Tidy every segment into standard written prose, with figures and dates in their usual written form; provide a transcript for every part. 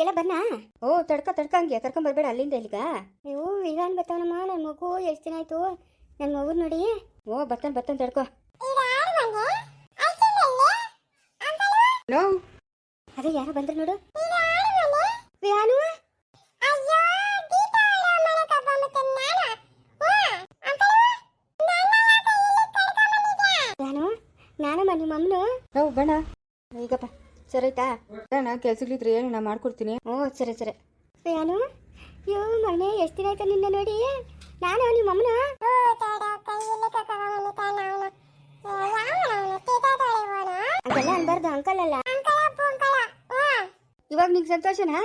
ಎಲ್ಲ ಬನ್ನ. ಓ ತಡ್ಕ ಹಂಗೆ ಕರ್ಕೊಂಬರ್ಬೇಡ ಅಲ್ಲಿಂದ ಇಲ್ಲಿಗ. ಅಯ್ಯೋ ವಿಗಾನ್ ಬರ್ತಾವನಮ್ಮ, ನನ್ನ ಮಗು ಎಷ್ಟು ದಿನ ಆಯ್ತು ನನ್ನ ಮಗು ನೋಡಿ. ಓ ಬರ್ತಾನೆ ತಡ್ಕೋ. ನೋ ಅದೇ ಯಾರೋ ಬಂದ್ರು ನೋಡು. ವಿಹಾನು ನಾನಮ್ಮ ನಿಮ್ಮ ಅಮ್ಮನು. ನಾವು ಬಣ್ಣ ಈಗಪ್ಪ ಸರಿ ಆಯ್ತಾ. ನಾ ಕೆಲ್ಸಗಳಿದ್ರೆ ಏನು ನಾ ಮಾಡ್ಕೊಡ್ತೀನಿ. ಓ ಸರಿ ವಿಹಾನು, ಅಯ್ಯೋ ಮನೆ ಎಷ್ಟು ದಿನ ಆಯ್ತು ನಿನ್ನ ನೋಡಿ. ನಾನು ನಿಮ್ಮ ಅಮ್ಮನ. ಅದೆಲ್ಲ ಅನ್ಬಾರ್ದು, ಅಂಕಲ್ ಅಲ್ಲ. ಇವಾಗ ನಿಂಗೆ ಸಂತೋಷನಾ?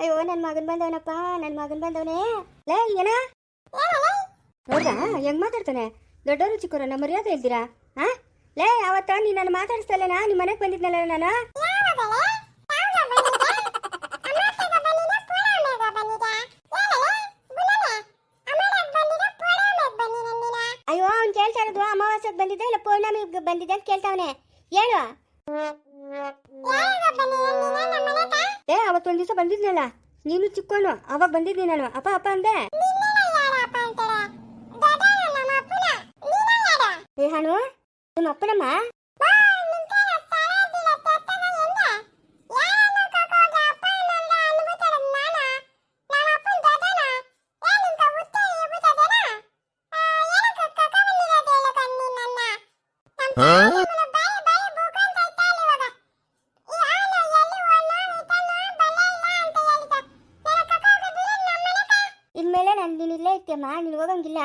ಅಯ್ಯೋ ನನ್ನ ಮಗನ್ ಬಂದವನಪ್ಪ, ನನ್ನ ಮಗನ್ ಬಂದವನೇ. ಲೇ ಏನ ನೋಡ್ದ ಹೆಂಗ್ ಮಾತಾಡ್ತಾನೆ. ದೊಡ್ಡವರು ಚಿಕ್ಕವರನ್ನ ಮರ್ಯಾದೆ ಇಲ್ದಿರಾ? ಲೇ ಅವತ್ತ ನೀ ನನ್ನ ಮಾತಾಡಿಸ್ತಲ್ಲೇನಾ, ನಿಮ್ಮ ಮನೆಗೆ ಬಂದಿದ್ನಲ್ಲ ನಾನು. ಅಯ್ಯೋ ಅವ್ನು ಕೇಳ್ತಾ ಇರೋದು ಅಮಾವಾಸ್ಯೆಗೆ ಬಂದಿದ್ದೆ ಇಲ್ಲ ಪೌರ್ಣಮಿಗೆ ಬಂದಿದ್ದೆ ಅಂತ ಕೇಳ್ತಾವನೆ. ಹೇಳು. ಅವತ್ತೊಂದ್ ದಿವಸ ಬಂದಿದ್ನಲ್ಲ ನೀನು ಚಿಕ್ಕೋನು, ಅವಾಗ ಬಂದಿದ್ನಿ ನಾನು. ಅಪ್ಪ ಅಂದೆ. ವಿಹಾನು ನಿಮ್ಮ ಅಪ್ಪನಮ್ಮ. ಇನ್ಮೇಲೆ ನಾನು ನೀನು ಇಲ್ಲೇ ಇರ್ತೀಯಮ್ಮ, ನೀನು ಹೋಗಂಗಿಲ್ಲ.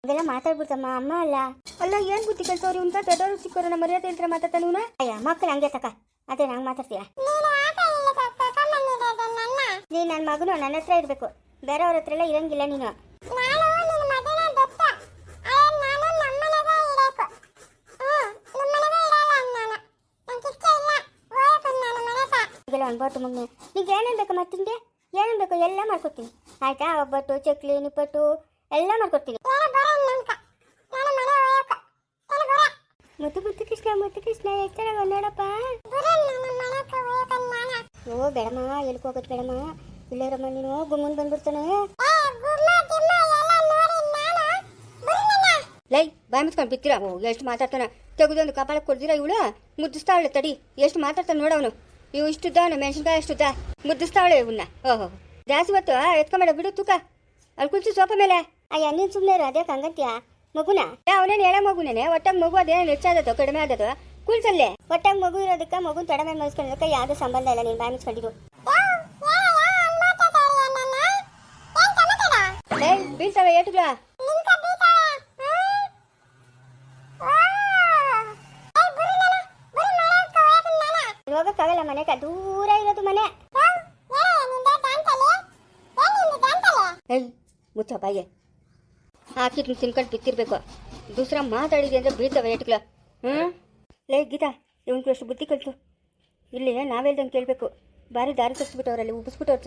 ಅದೆಲ್ಲ ಮಾತಾಡ್ಬಿಡ್ತಮ್ಮ, ಅಮ್ಮ ಅಲ್ಲ. ಅಲ್ಲ ಏನ್ ಬುದ್ಧಿ ಕಲ್ಸವ್ರಿ ಅಂತ ದೊಡ್ಡವರು ಚಿಕ್ಕವರನ್ನ ಮರ್ಯಾದೆ ಇಲ್ದ್ರ ಮಾತಾಡ್ತಾನ ಇವನ. ಅಯ್ಯ ಮಕ್ಕಳು ಹಂಗೆ ತಕ, ಅದೇ ನಂಗೆ ಮಾತಾಡ್ತೀಯ. ನೀನು ನನ್ನ ಮಗನು ನನ್ನ ಹತ್ರ ಇರಬೇಕು, ಬೇರೆಯವ್ರ ಹತ್ರ ಎಲ್ಲ ಇರಂಗಿಲ್ಲ ನೀನು. ಅನ್ಬಾರ್ದು ಮಗನೆ. ನಿಂಗೆ ಏನೇನು ಬೇಕು ಮತ್ತಿಂಗೆ ಏನೇನು ಬೇಕು ಎಲ್ಲ ಮಾಡ್ಕೊಡ್ತೀನಿ ಆಯ್ತಾ. ಒಬ್ಬಟ್ಟು ಚಕ್ಲಿ ನಿಪ್ಪಟ್ಟು ಎಲ್ಲ ಮಾಡ್ಕೊಡ್ತೀನಿ. ಮುತ್ತು ಕೃಷ್ಣ ಎಷ್ಟು ಚೆನ್ನಾಗಿ ನೋಡಪ್ಪ. ಓ ಬೇಡಮ್ಮ, ಎಲ್ಕ್ ಹೋಗೋದು ಬೇಡಮ್ಮ. ಇಲ್ಲೇರಮ್ಮ ನೀನು ಗುಮ್ಮನ್ ಬಂದ್ಬಿಡ್ತಾನೆ. ಲೈ ಬಾಯ್ ಮುಚ್ಕೊಂಡು ಬಿತ್ತೀರಾ. ಓ ಎಷ್ಟು ಮಾತಾಡ್ತಾನ. ತೆಗೆದೊಂದು ಕಪಾಳಕ್ಕೆ ಕೊಡ್ದಿರಾ ಇವಳು. ಮುದ್ದಿಸ್ತಾವಳೆ ತಡಿ, ಎಷ್ಟು ಮಾತಾಡ್ತಾನೆ ನೋಡವನು. ಇವು ಇಷ್ಟುದ್ದ ಮೆಣಸಿನ್ಕಾಯಿ ಅಷ್ಟುದ್ದ ಮುದ್ದಿಸ್ತಾವಳೆ ಇವನ್ನ. ಓಹೋ ಜಾಸ್ತಿ ಹೊತ್ತು ಎತ್ಕೊಂಬೇಡ, ಬಿಡು ತೂಕ. ಅಲ್ಲಿ ಕುಲ್ಸು ಸೋಫಾ ಮೇಲೆ. ಅಯ್ಯ ನೀನು ಸುಮ್ಮನೆ ಇರು, ಅದೇ ಕಂಗಂತೀಯ ಮಗುನ. ಅವನೇನು ಹೇಳ ಮಗುನೇನೆ. ಒಟ್ಟಾಗಿ ಮಗು ಅದೇನು ಹೆಚ್ಚಾದದು ಕಡಿಮೆ ಆದದು ಕುಲ್ಸಲ್ಲೇ. ಒಟ್ಟಾಗಿ ಮಗು ಇರೋದಕ್ಕೆ ಮಗುನ ತಡ ಮೇಲೆ ಮಲ್ಸ್ಕೊಳ್ಳೋದಕ್ಕೆ ಯಾವುದೇ ಸಂಬಂಧ ಇಲ್ಲ. ನೀನು ಬಾಯಿ ಮುಚ್ಕೊಂಡಿರು. ಬೀಳ್ತಾವೆ ಏಟುಗಳ. ಹೋಗಕ್ಕಾಗಲ್ಲ, ಮನೆಗೆ ದೂರ ಇರೋದು ಮನೆ. ಏಯ್ ಮುಚ್ಚ ಬಾಯಿಗೆ ಹಾಕಿದ್ ತಿನ್ಕೊಂಡು ಬಿತ್ತಿರ್ಬೇಕು. ದೂಸರ ಮಾತಾಡಿದೆ ಅಂದ್ರೆ ಬೀಳ್ತವೆ ಏಟ್ಗಳ. ಲೇ ಗೀತಾ, ಇವನ್ಗೆ ಅಷ್ಟು ಬುದ್ಧಿ ಕಲಿಸು. ಇಲ್ಲಿ ನಾವೆಲ್ದಂಗೆ ಕೇಳಬೇಕು. ಬಾರಿ ದಾರಿ ತರಿಸ್ಬಿಟ್ಟವ್ರಲ್ಲಿ ಉಬ್ಬಿಸ್ಬಿಟ್ಟವ್ರು.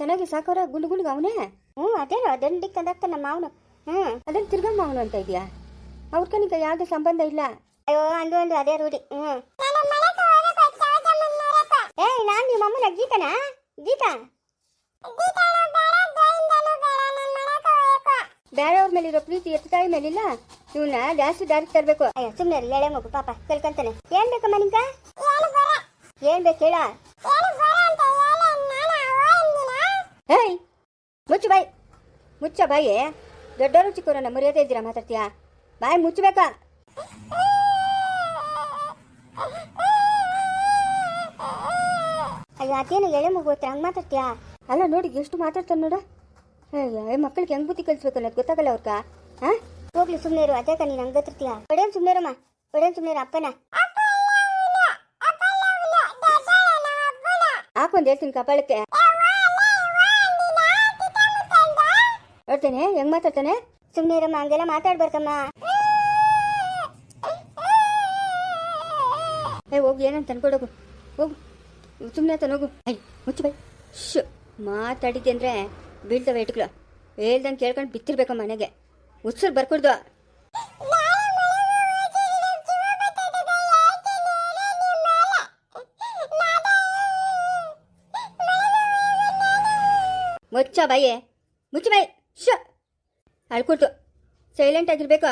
ಚೆನ್ನಾಗಿ ಸಾಕವ್ರ ಗುಂಡು ಅವನೇ. ಅದೇನೋ ದಂಡಿಗೆ ಕಂದಾಗ್ತಾನೆ ನಮ್ಮ ಮಾವನು. ಅದನ್ನ ತಿರ್ಗಮ್ಮ ಅವನು ಅಂತ ಇದೆಯಾ? ಅವ್ರಕನಿಗ ಯಾವ್ದು ಸಂಬಂಧ ಇಲ್ಲ. ಅಯ್ಯೋ ಅಂದು ಅದೇ ರೂಢಿ. ಏಯ್ ನಾನು ನಿಮ್ಮ ಅಮ್ಮನ ಗೀತನಾ? ಗೀತಾ ಬೇರೆಯವ್ರ ಮೇಲಿರೋ ಪ್ರೀತಿ ಎತ್ತಾಯಿ ಮೇಲಿಲ್ಲ. ಇವನ್ನ ಜಾಸ್ತಿ ದಾರಿ ತರಬೇಕು. ಅಯ್ಯ ಸುಮ್ಮನೆ ಎಳೆ ಮಗು ಪಾಪ ಕಲ್ಕಂತಾನೆ. ಏನ್ ಬೇಕಮ್ಮ ನಿಂಗ? ಏನ್ ಬೇಕು ಹೇಳ. ಏಯ್ ಮುಚ್ಚ ಬಾಯಿ. ದೊಡ್ಡವರು ಚಿಕ್ಕವರನ್ನ ಮರ್ಯಾದೆ ಇದ್ದೀರಾ ಮಾತಾಡ್ತೀಯಾ? ಬಾಯಿ ಮುಚ್ಚಬೇಕಾ? ಅಯ್ಯೋ ಅದೇನು ಎಳೆ ಮಗು ಹತ್ರ ಹಂಗೆ ಮಾತಾಡ್ತೀಯಾ? ಅಲ್ಲ ನೋಡಿ ಎಷ್ಟು ಮಾತಾಡ್ತಾನೆ ನೋಡ. ಅಯ್ಯ ಮಕ್ಕಳಿಗೆ ಹೆಂಗ್ ಬುದ್ಧಿ ಕಲಿಸ್ಬೇಕು ಅನ್ನೋದು ಗೊತ್ತಾಗಲ್ಲ ಅವ್ರಕ. ಹೋಗ್ಲಿ ಸುಮ್ಮನೆ ಇರು, ಅದೇ ನೀನು ಹಂಗೆ ಹತ್ತಿರ್ತೀಯ. ಒಡೇನು ಸುಮ್ಮನೆ ಇರಮ್ಮ, ಒಡೇನು ಸುಮ್ಮನೆ ಇರು. ಅಪ್ಪನ ಹಾಕೊಂಡ್ ಹೇಳ್ತೀನಿ ಕಪಾಳಕ್ಕೆ. ನೋಡ್ತೇನೆ ಹೆಂಗ್ ಮಾತಾಡ್ತಾನೆ. ಸುಮ್ಮನೆ ಇರಮ್ಮ, ಹಂಗೆಲ್ಲ ಮಾತಾಡ್ಬಾರ್ದಮ್ಮ. ಹೋಗಿ ಏನಂತ ಅನ್ಕೊಡೋಗು, ಹೋಗು ಸುಮ್ಮನೆ ಆತ ಹೋಗು. ಮುಚ್ಚು ಬೈ. ಶು ಮಾತಾಡಿದ್ದೆ ಅಂದ್ರೆ ಬೀಳ್ತವೆ ಇಟ್ಗಳು. ಹೇಳ್ದಂಗೆ ಕೇಳ್ಕೊಂಡು ಬಿತ್ತಿರ್ಬೇಕ ಮನೆಗೆ. ಉತ್ಸರ್ ಬರ್ಕೊಡ್ದು. ಮುಚ್ಚ ಬಾಯೇ ಮುಚ್ಚ ಬಾಯಿ ಶ ಅಳ್ಕೊಟ್ಟು ಸೈಲೆಂಟ್ ಆಗಿರ್ಬೇಕು.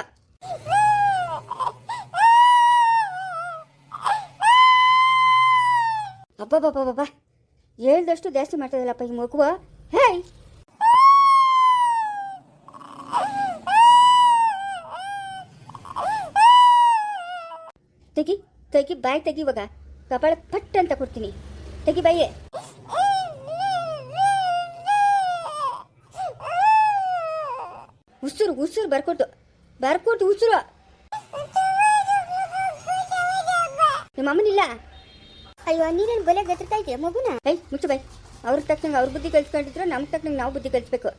ಅಬ್ಬಬ್ಬಬ್ಬಬ್ಬ ಹೇಳ್ದಷ್ಟು ಜಾಸ್ತಿ ಮಾಡ್ತದಲ್ಲಪ್ಪ ಈ ಮಗುವ. ಹೇಯ್ ತೆಗಿ ತೆಗಿ ಬಾಯಿ ತೆಗಿ, ಇವಾಗ ಕಪಾಳ ಪಟ್ ಅಂತ ಕೊಡ್ತೀನಿ. ತೆಗಿ ಬಾಯೇ. ಉಸಿರು ಉಸಿರು ಬರ್ಕೊಟ್ಟು ಉಸಿರು. ನಿಮ್ಮ ಅಮ್ಮನಿಲ್ಲ. ಅಯ್ಯೋ ನೀನೇನು ಬಲೆ ಗತಿರ್ತಾ ಇದೆಯಾ ಮಗುನ? ಏಯ್ ಮುಚ್ಚು ಬಾಯ್. ಅವ್ರ ತಕ್ಕಂಗೆ ಅವ್ರ ಬುದ್ಧಿ ಕಲ್ಸ್ಕೊಂಡಿದ್ರು, ನಮ್ಗೆ ತಕ್ಕಂಗೆ ನಾವು ಬುದ್ಧಿ ಕಲಿಸ್ಬೇಕು.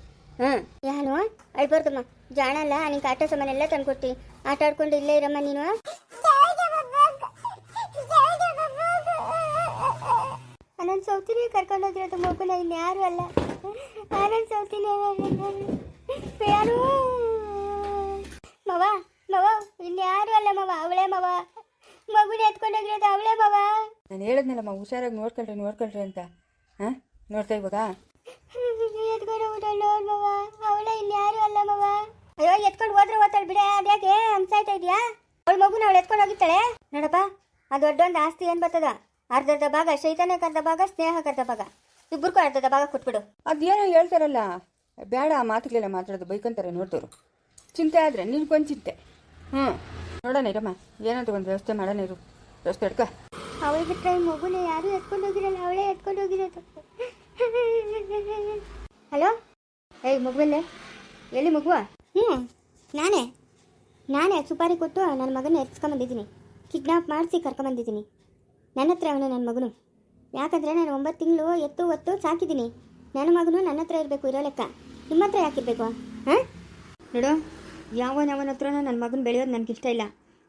ಹಾಂ ಯಾನು ಅಳ್ಬಾರ್ದಮ್ಮ, ಜಾಣ ಅಲ್ಲ. ನಿಂಗೆ ಆಟ ಸಾಮಾನು ಎಲ್ಲ ತಂದ್ಕೊಡ್ತೀನಿ, ಆಟ ಆಡ್ಕೊಂಡು ಇಲ್ಲೇ ಇರಮ್ಮ ನೀನು. ಆನಂದ್ ಸೌತಿನಿ ಕರ್ಕೊಂಡೋಗಿರೋದು ಮಗುನ, ಇನ್ಯಾರು ಅಲ್ಲ. ಆನಂದ್ ಸೌತಿನಿ ಯಾರು ಮವ ಮವ, ಇನ್ಯಾರು ಅಲ್ಲ ಮವ, ಅವಳೇ ಮವ. ಮಗುನ ಎತ್ಕೊಂಡೋಗಿರೋದು ಅವಳೇ ಮವ. ನಾನು ಹೇಳಿದ್ನಲ್ಲಮ್ಮ ಹುಷಾರಾಗಿ ನೋಡ್ಕೊಳ್ರಿ ಅಂತ. ಹಾಂ ನೋಡ್ತಾ ಇವಾಗ ಎತ್ಕೊಂಡು ಹೋಗ್ತಾಳೆ ನೋಡ್ ಮವ, ಅವಳೇ ಇನ್ಯಾರು ಅಲ್ಲ ಮವ. ಅಯ್ಯೋ ಎತ್ಕೊಂಡು ಹೋದ್ರೆ ಓದ್ತಾಳೆ ಬಿಡೆ, ಅದ್ಯಾಕೆ ಹಂಸಾಯ್ತಾ ಇದೆಯಾ? ಅವಳ ಮಗುನ ಅವಳು ಎತ್ಕೊಂಡು ಹೋಗಿತ್ತಾಳೆ ನೋಡಪ್ಪ. ಅದು ದೊಡ್ಡೊಂದು ಆಸ್ತಿ ಏನು ಬರ್ತದ, ಅರ್ಧದ ಭಾಗ ಶೈತಾನಕ್ಕೆ ಅರ್ಧ ಭಾಗ, ಸ್ನೇಹಕ್ಕೆ ಅರ್ಧ ಭಾಗ, ಇಬ್ಬರಿಗೂ ಅರ್ಧದ ಭಾಗ ಕೊಟ್ಬಿಡು. ಅದೇನೋ ಹೇಳ್ತಾರಲ್ಲ, ಬೇಡ ಆ ಮಾತುಗಳೆಲ್ಲ ಮಾತಾಡೋದು ಬೈಕಂತಾರೆ ನೋಡ್ತವ್ರು. ಚಿಂತೆ ಆದರೆ ನಿನ್ಗೊಂದು ಚಿಂತೆ. ನೋಡೋಣ ಇರಮ್ಮ, ಏನಾದರೂ ಒಂದು ವ್ಯವಸ್ಥೆ ಮಾಡೋಣ ಇರು. ವ್ಯವಸ್ಥೆ ಹಿಡ್ಕ. ಅವಳು ಬಿಟ್ಟರೆ ಈ ಮಗುನ ಯಾರೂ ಎತ್ಕೊಂಡು ಹೋಗಿರಲ್ಲ, ಅವಳೇ ಎತ್ಕೊಂಡು ಹೋಗಿರೋದು. ಹಲೋ ಏಯ್ ಮಗುವಲ್ಲೇ, ಎಲ್ಲಿ ಮಗುವ? ನಾನೇ ಸುಪಾರಿ ಕೊಟ್ಟು ನನ್ನ ಮಗನ ಎತ್ಸ್ಕೊಂಬಂದಿದ್ದೀನಿ. ಕಿಡ್ನಾಪ್ ಮಾಡಿಸಿ ಕರ್ಕೊಂಬಂದಿದ್ದೀನಿ. ನನ್ನ ಹತ್ರ ಅವನು ನನ್ನ ಮಗನು. ಯಾಕಂದರೆ ನಾನು 9 ತಿಂಗಳು ಎತ್ತು ಒತ್ತು ಸಾಕಿದ್ದೀನಿ. ನನ್ನ ಮಗನು ನನ್ನ ಹತ್ರ ಇರಬೇಕು, ಇರೋ ಲೆಕ್ಕ. ನಿಮ್ಮ ಹತ್ರ ಯಾಕಿರಬೇಕು? ಹಾಂ ನೋಡು, ಯಾವನ ಹತ್ರನೂ ನನ್ನ ಮಗನ ಬೆಳೆಯೋದು ನನಗೆ ಇಷ್ಟ ಇಲ್ಲ.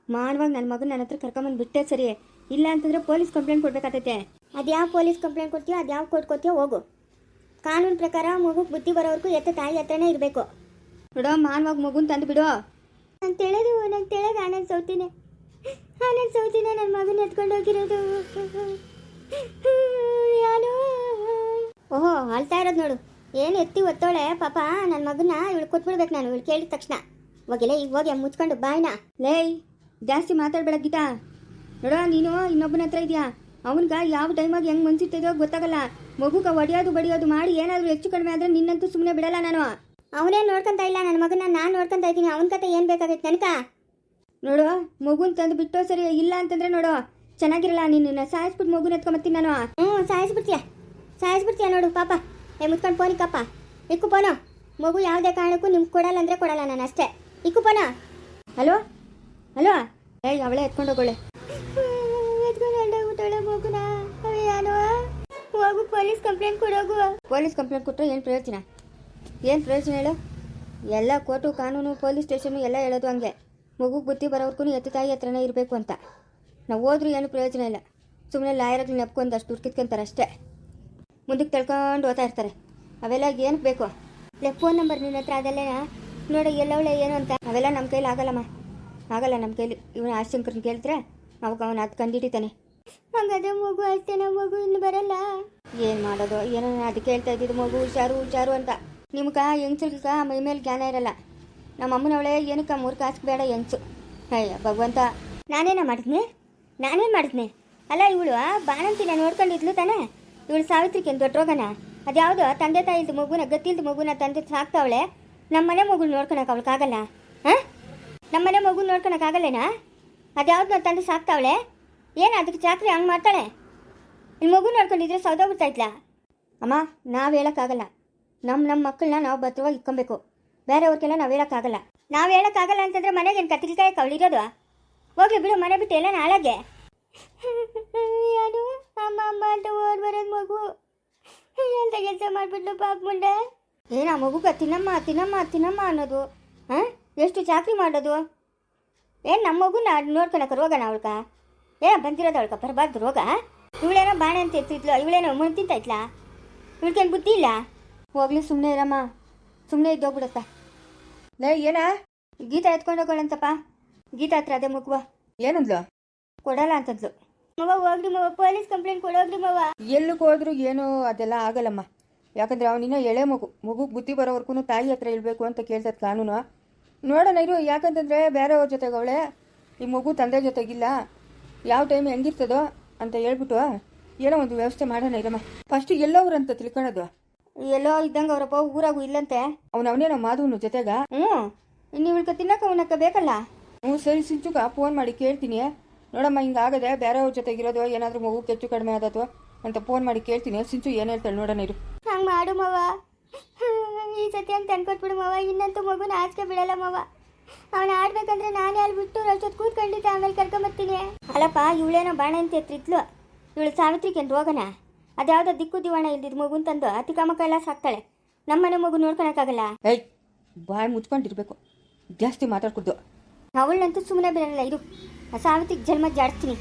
ಮಾನವಾಗಿ ನನ್ನ ಮಗನ ನನ್ನ ಹತ್ರ ಕರ್ಕೊಂಬಂದು ಬಿಟ್ಟೆ ಸರಿ. ಇಲ್ಲ ಅಂತಂದರೆ ಪೊಲೀಸ್ ಕಂಪ್ಲೇಂಟ್ ಕೊಡ್ಬೇಕಾಗ್ತೈತೆ. ಅದ್ಯಾವ ಪೊಲೀಸ್ ಕಂಪ್ಲೇಂಟ್ ಕೊಡ್ತೀಯೋ, ಅದ್ಯಾವ ಕೋರ್ಟ್ ಕೊಡ್ತೀಯೋ ಹೋಗು. ಕಾನೂನು ಪ್ರಕಾರ ಮಗುಗೆ ಬುದ್ಧಿ ಬರೋವರೆಗೂ ಎತ್ತ ತಾಯಿ ಹತ್ರನೇ ಇರಬೇಕು. ನೋಡೋ, ಮಾನವಾಗಿ ಮಗುನ ತಂದು ಬಿಡು. ನಂಗೆ ತಿಳಿದು ಆನಂದ್ ಸೌತಿನೇ ನನ್ನ ಮಗನ ಎತ್ಕೊಂಡು ಹೋಗಿರೋದು. ಯಾರು ಓಹೋ ಅಳ್ತಾ ಇರೋದು ನೋಡು. ಏನು ಎತ್ತಿ ಒತ್ತೋಳೆ ಪಾಪ ನನ್ನ ಮಗನ. ಇವಳು ಕೊಟ್ಬಿಡ್ಬೇಕು ನಾನು, ಇವಳು ಕೇಳಿದ ತಕ್ಷಣ. ಹೋಗಿಲ್ಲ ಈಗ ಹೋಗಿ ಮುಚ್ಕೊಂಡು ಬಾಯ್ನ. ಲೇಯ್ ಜಾಸ್ತಿ ಮಾತಾಡ್ಬೇಡ ಗೀತಾ. ನೋಡೋ, ನೀನು ಇನ್ನೊಬ್ಬನ ಹತ್ರ ಇದೆಯಾ, ಅವನ್ಗ ಯಾವ ಟೈಮಾಗಿ ಹೆಂಗೆ ಮನ್ಸಿರ್ತದೋ ಗೊತ್ತಾಗಲ್ಲ. ಮಗುಗೆ ಒಡೆಯೋದು ಬಡಿಯೋದು ಮಾಡಿ ಏನಾದರೂ ಹೆಚ್ಚು ಕಡಿಮೆ ಆದರೆ ನಿನ್ನಂತೂ ಸುಮ್ಮನೆ ಬಿಡಲ್ಲ ನಾನು. ಅವನೇನು ನೋಡ್ಕೊಂತ ಇಲ್ಲ ನನ್ನ ಮಗನ, ನಾನು ನೋಡ್ಕೊಂತ ಇದ್ದೀನಿ. ಅವನ ಕತೆ ಏನು ಬೇಕಾಗೈತೆ ನನಕ? ನೋಡು, ಮಗುನ ತಂದು ಬಿಟ್ಟೋ ಸರಿ. ಇಲ್ಲ ಅಂತಂದ್ರೆ ನೋಡು ಚೆನ್ನಾಗಿರಲ್ಲ. ನಿನ್ನ ಸಾಯಿಸ್ಬಿಟ್ಟು ಮಗುನ ಎತ್ಕೊಂಬತ್ತೀನಿ ನಾನು. ಸಾಯಿಸ್ಬಿಡ್ತೀಯ ನೋಡು ಪಾಪ. ಮುಚ್ಕೊಂಡು ಫೋನಿಕ್ಕಪ್ಪ, ಇಕ್ಕು ಫೋನು. ಮಗು ಯಾವುದೇ ಕಾರಣಕ್ಕೂ ನಿಮ್ಗೆ ಕೊಡಲ್ಲ ಅಂದರೆ ಕೊಡಲ್ಲ ನಾನು ಅಷ್ಟೇ. ಇಕ್ಕು ಫೋನ. Hello hello. ಏಯ್ ಅವಳೇ ಎತ್ಕೊಂಡು ಹೋಗೋಳೆ. ಎತ್ಕೊಂಡೋಗ್ಬಿಟ್ಟಳೆ ಮಗುನ. ಯಾನು ಹೋಗು, ಪೊಲೀಸ್ ಕಂಪ್ಲೇಂಟ್ ಕೊಡೋಗು. ಪೊಲೀಸ್ ಕಂಪ್ಲೇಂಟ್ ಕೊಟ್ಟರೆ ಏನು ಪ್ರಯೋಜನ ಹೇಳು? ಎಲ್ಲ ಕೋರ್ಟು ಕಾನೂನು ಪೊಲೀಸ್ ಸ್ಟೇಷನು ಎಲ್ಲ ಹೇಳೋದು ಹಂಗೆ. ಮಗುಗೆ ಬುದ್ಧಿ ಬರೋವರೆಗೂ ಎತ್ತು ತಾಯಿ ಹತ್ರನೇ ಇರಬೇಕು ಅಂತ. ನಾವು ಹೋದ್ರೂ ಏನು ಪ್ರಯೋಜನ ಇಲ್ಲ. ಸುಮ್ಮನೆ ಲಾಯರ್ಗಳು ನೆಪ್ಕೊಂಡು ಅಷ್ಟು ಕಿತ್ಕೊಂತಾರೆ ಅಷ್ಟೇ. ಮುಂದಕ್ಕೆ ತಳ್ಕೊಂಡು ಹೋಗ್ತಾ ಇರ್ತಾರೆ. ಅವೆಲ್ಲ ಏನಕ್ಕೆ ಬೇಕು? ಫೋನ್ ನಂಬರ್ ನಿನ್ನ ಹತ್ರ ಅದಲ್ಲೇ ನೋಡಿ, ಎಲ್ಲವಳೆ ಏನು ಅಂತ. ಅವೆಲ್ಲ ನಮ್ಮ ಕೈಲಿ ಆಗಲ್ಲ ನಮ್ಮ ಕೈಲಿ. ಇವನು ಆಶಂಕರನ್ನ ಕೇಳಿದ್ರೆ ಅವಾಗ ಅವನು ಅದು ಕಂಡಿಡಿತಾನೆ. ಹಂಗಾದ್ರೆ ಮಗು ಅಷ್ಟೇ, ಮಗು ಇನ್ನು ಬರಲ್ಲ. ಏನು ಮಾಡೋದು ಏನೋ, ಅದಕ್ಕೆ ಹೇಳ್ತಾ ಇದ್ದಿದ್ದು ಮಗು ಹುಷಾರು ಅಂತ. ನಿಮ್ಗೆ ಹೆಂಗ್ಸರ್ಗ ಮೈ ಮೇಲೆ ಜ್ಞಾನ ಇರಲ್ಲ. ನಮ್ಮ ಅಮ್ಮನವಳೆ ಏನಕ್ಕೆ 3 ಕಾಸು ಬೇಡ ಹೆಂಗ್ಸು. ಅಯ್ಯ ಭಗವಂತ, ನಾನೇನು ಮಾಡಿದ್ನಿ? ಅಲ್ಲ ಇವಳು ಬಾಣಂತಿನ ನೋಡ್ಕೊಂಡಿದ್ಲು ತಾನೆ. ಇವಳು ಸಾವಿತ್ರಿಕೇನು ದೊಡ್ಡ ರೋಗನ? ಅದ್ಯಾವುದು ತಂದೆ ತಾಯಿಲ್ದು ಮಗುನ, ಗತ್ತಿಲ್ದು ಮಗುನ ತಂದೆ ಸಾಕ್ತಾವಳೆ. ನಮ್ಮನೆ ಮಗುನ ನೋಡ್ಕೊಳಕ್ಕೆ ಅವಳಿಗಾಗಲ್ಲ? ಹಾಂ, ನಮ್ಮನೆ ಮಗುನ ನೋಡ್ಕೊಳಕ್ಕಾಗಲ್ಲೇನಾ? ಅದ್ಯಾವ್ದು ನನ್ನ ತಂದೆ ಸಾಕ್ತಾವಳೆ? ಏನು ಅದಕ್ಕೆ ಚಾಕ್ರಿ ಹಂಗೆ ಮಾಡ್ತಾಳೆ? ಇಲ್ಲಿ ಮಗು ನೋಡ್ಕೊಂಡಿದ್ರೆ ಸೌದೋಗ್ಬಿಡ್ತಾ ಇದ್ಲಾ? ಅಮ್ಮ, ನಾವು ಹೇಳೋಕ್ಕಾಗಲ್ಲ. ನಮ್ಮ ಮಕ್ಕಳನ್ನ ನಾವು ಭದ್ರವಾಗಿ ಇಕ್ಕೊಬೇಕು. ಬೇರೆಯವ್ರಿಗೆಲ್ಲ ನಾವು ಹೇಳೋಕ್ಕಾಗಲ್ಲ. ನಾವು ಹೇಳೋಕ್ಕಾಗಲ್ಲ ಅಂತಂದ್ರೆ ಮನೆಗೆ ಏನು ಕತ್ತಿಲ್ಕಾಯಕ್ಕೆ ಅವಳಿರೋದು? ಹೋಗ್ಲಿ ಬಿಡು, ಮನೆ ಬಿಟ್ಟು ಎಲ್ಲ ನಾಳೆಗೆ. ಯಾರು ಅಮ್ಮ ಅಂತ ಓಡ್ ಬರೋದು ಮಗು. ಎಂತ ಕೆಲಸ ಮಾಡಿಬಿಟ್ಲು ಪಾಪ ಮುಂಡೆ. ಏನು ಆ ಮಗುಗೆ ತಿನ್ನಮ್ಮ ಅನ್ನೋದು? ಹಾಂ, ಎಷ್ಟು ಚಾಕ್ರಿ ಮಾಡೋದು? ಏನು ನಮ್ಮ ಮಗುನ ನೋಡ್ಕೊಳಕ್ಕೆ ರೋಗನ ಅವಳ್ಕ? ಬಂದಿರೋದು ಅವಳ್ಕ ಬರಬಾರ್ದು ರೋಗ? ಇವಳೇನೋ ಬಾಣೆ ಅಂತ ಎತ್ತಿದ್ಲು, ಇವಳೇನೋ ಮುನ್ ತಿಂತ ಇತ್ಲಾ? ಇವಳಿಗೇನು ಬುದ್ಧಿ ಇಲ್ಲ? ಹೋಗ್ಲಿ ಸುಮ್ಮನೆ ಇರಮ್ಮ, ಸುಮ್ಮನೆ ಇದ್ದೋಗ್ಬಿಡುತ್ತಾ. ಏನ ಗೀತಾ ಎತ್ಕೊಂಡು ಹೋಗೋಳಂತಪ್ಪ. ಗೀತಾ ಹತ್ರ ಅದೇ ಮಗುವ ಏನಂದ್ಲು? ಕೊಡಲ್ಲ ಅಂತಂದ್ಲು. ಮವ ಹೋಗ್ರಿ ಮವ, ಪೊಲೀಸ್ ಕಂಪ್ಲೇಂಟ್ ಕೊಡೋಗ್ರಿ ಮವ. ಎಲ್ಲಿಗೆ ಹೋದ್ರು ಏನೋ ಅದೆಲ್ಲ ಆಗಲ್ಲಮ್ಮ. ಯಾಕಂದರೆ ಅವನಿನ್ನ ಎಳೆ ಮಗುಗೆ ಬುದ್ಧಿ ಬರೋವರೆಗೂ ತಾಯಿ ಹತ್ರ ಇರಬೇಕು ಅಂತ ಕೇಳ್ತದೆ ಕಾನೂನು. ನೋಡೋಣ ಇರು, ಯಾಕಂತಂದರೆ ಬೇರೆಯವ್ರ ಜೊತೆಗೆ ಅವಳೆ, ಈ ಮಗು ತಂದೆ ಜೊತೆಗಿಲ್ಲ, ಯಾವ ಟೈಮ್ ಹೆಂಗಿರ್ತದೋ ಅಂತ ಹೇಳ್ಬಿಟ್ಟು ಏನೋ ಒಂದು ವ್ಯವಸ್ಥೆ ಮಾಡೋಣ ಇರಮ್ಮ. ಫಸ್ಟ್ ಎಲ್ಲವ್ರಂತ ತಿಳ್ಕೊಳ್ಳೋದು. ಎಲ್ಲೋ ಇದ್ದಂಗೆ ಅವರಪ್ಪ ಊರಾಗೂ ಇಲ್ಲಂತೆ. ಅವನೇ ನಮ್ಮ ಮಾಧವನು ಜೊತೆಗ. ಹ್ಞೂ ಇನ್ನು ಇವಳ್ಕ ತಿನ್ನಕ್ಕೆ ಅವನಕ್ಕ ಬೇಕಲ್ಲ. ಹ್ಞೂ ಸರಿ, ಸಿಂಚುಗ ಫೋನ್ ಮಾಡಿ ಕೇಳ್ತೀನಿ. ನೋಡಮ್ಮ ಹಿಂಗಾಗದೆ ಬೇರೆಯವ್ರ ಜೊತೆಗಿರೋದು, ಏನಾದರೂ ಮಗು ಹೆಚ್ಚು ಕಡಿಮೆ ಆದತ್ತು ಅಂತ ಫೋನ್ ಮಾಡಿ ಕೇಳ್ತೀನಿ. ಸಿಂಚು ಏನು ಹೇಳ್ತಾಳೆ ನೋಡೋಣ ಇರು. ಹಂಗೆ ಮಾಡು ಮವ, ಈ ಸತಿ ಹಂಗೆ ತಂದ್ಕೊಟ್ಬಿಡು ಮವ. ಇನ್ನಂತೂ ಮಗುನ ಆಚೆ ಬಿಡಲ್ಲ ಮವ. ಅವನ ಆಡ್ಬೇಕಂದ್ರೆ ನಾನೇ ಅಲ್ಲಿ ಬಿಟ್ಟು ಅಷ್ಟೊತ್ತು ಕೂತ್ಕೊಂಡಿದ್ದೆ, ಆಮೇಲೆ ಕರ್ಕೊಂಬರ್ತೀನಿ. ಅಲ್ಲಪ್ಪ ಇವಳೇನೋ ಬಾಣಂತಿ ಎತ್ತಿದ್ಲು, ಇವಳು ಸಾವಿತ್ರಿಕೇನು ರೋಗನ? ಅದ್ಯಾವುದೋ ದಿಕ್ಕು ದಿವಾಣ ಇಲ್ದಿದ್ದು ಮಗುನ್ ತಂದು ಅತಿಕಾಮಕ ಎಲ್ಲ ಸಾಕ್ತಾಳೆ. ನಮ್ಮನೆ ಮಗು ನೋಡ್ಕೊಳಕ್ಕಾಗಲ್ಲ. ಏಯ್, ಬಾಯಿ ಮುಚ್ಕೊಂಡಿರ್ಬೇಕು, ಜಾಸ್ತಿ ಮಾತಾಡ್ಕೊಡ್ದು. ಅವಳನ್ನಂತೂ ಸುಮ್ಮನೆ ಬಿಡಲ್ಲ. ಇದು ಸಾವಿತ್ರಿಗೆ ಜನ್ಮ ಜಾಡ್ತೀನಿ.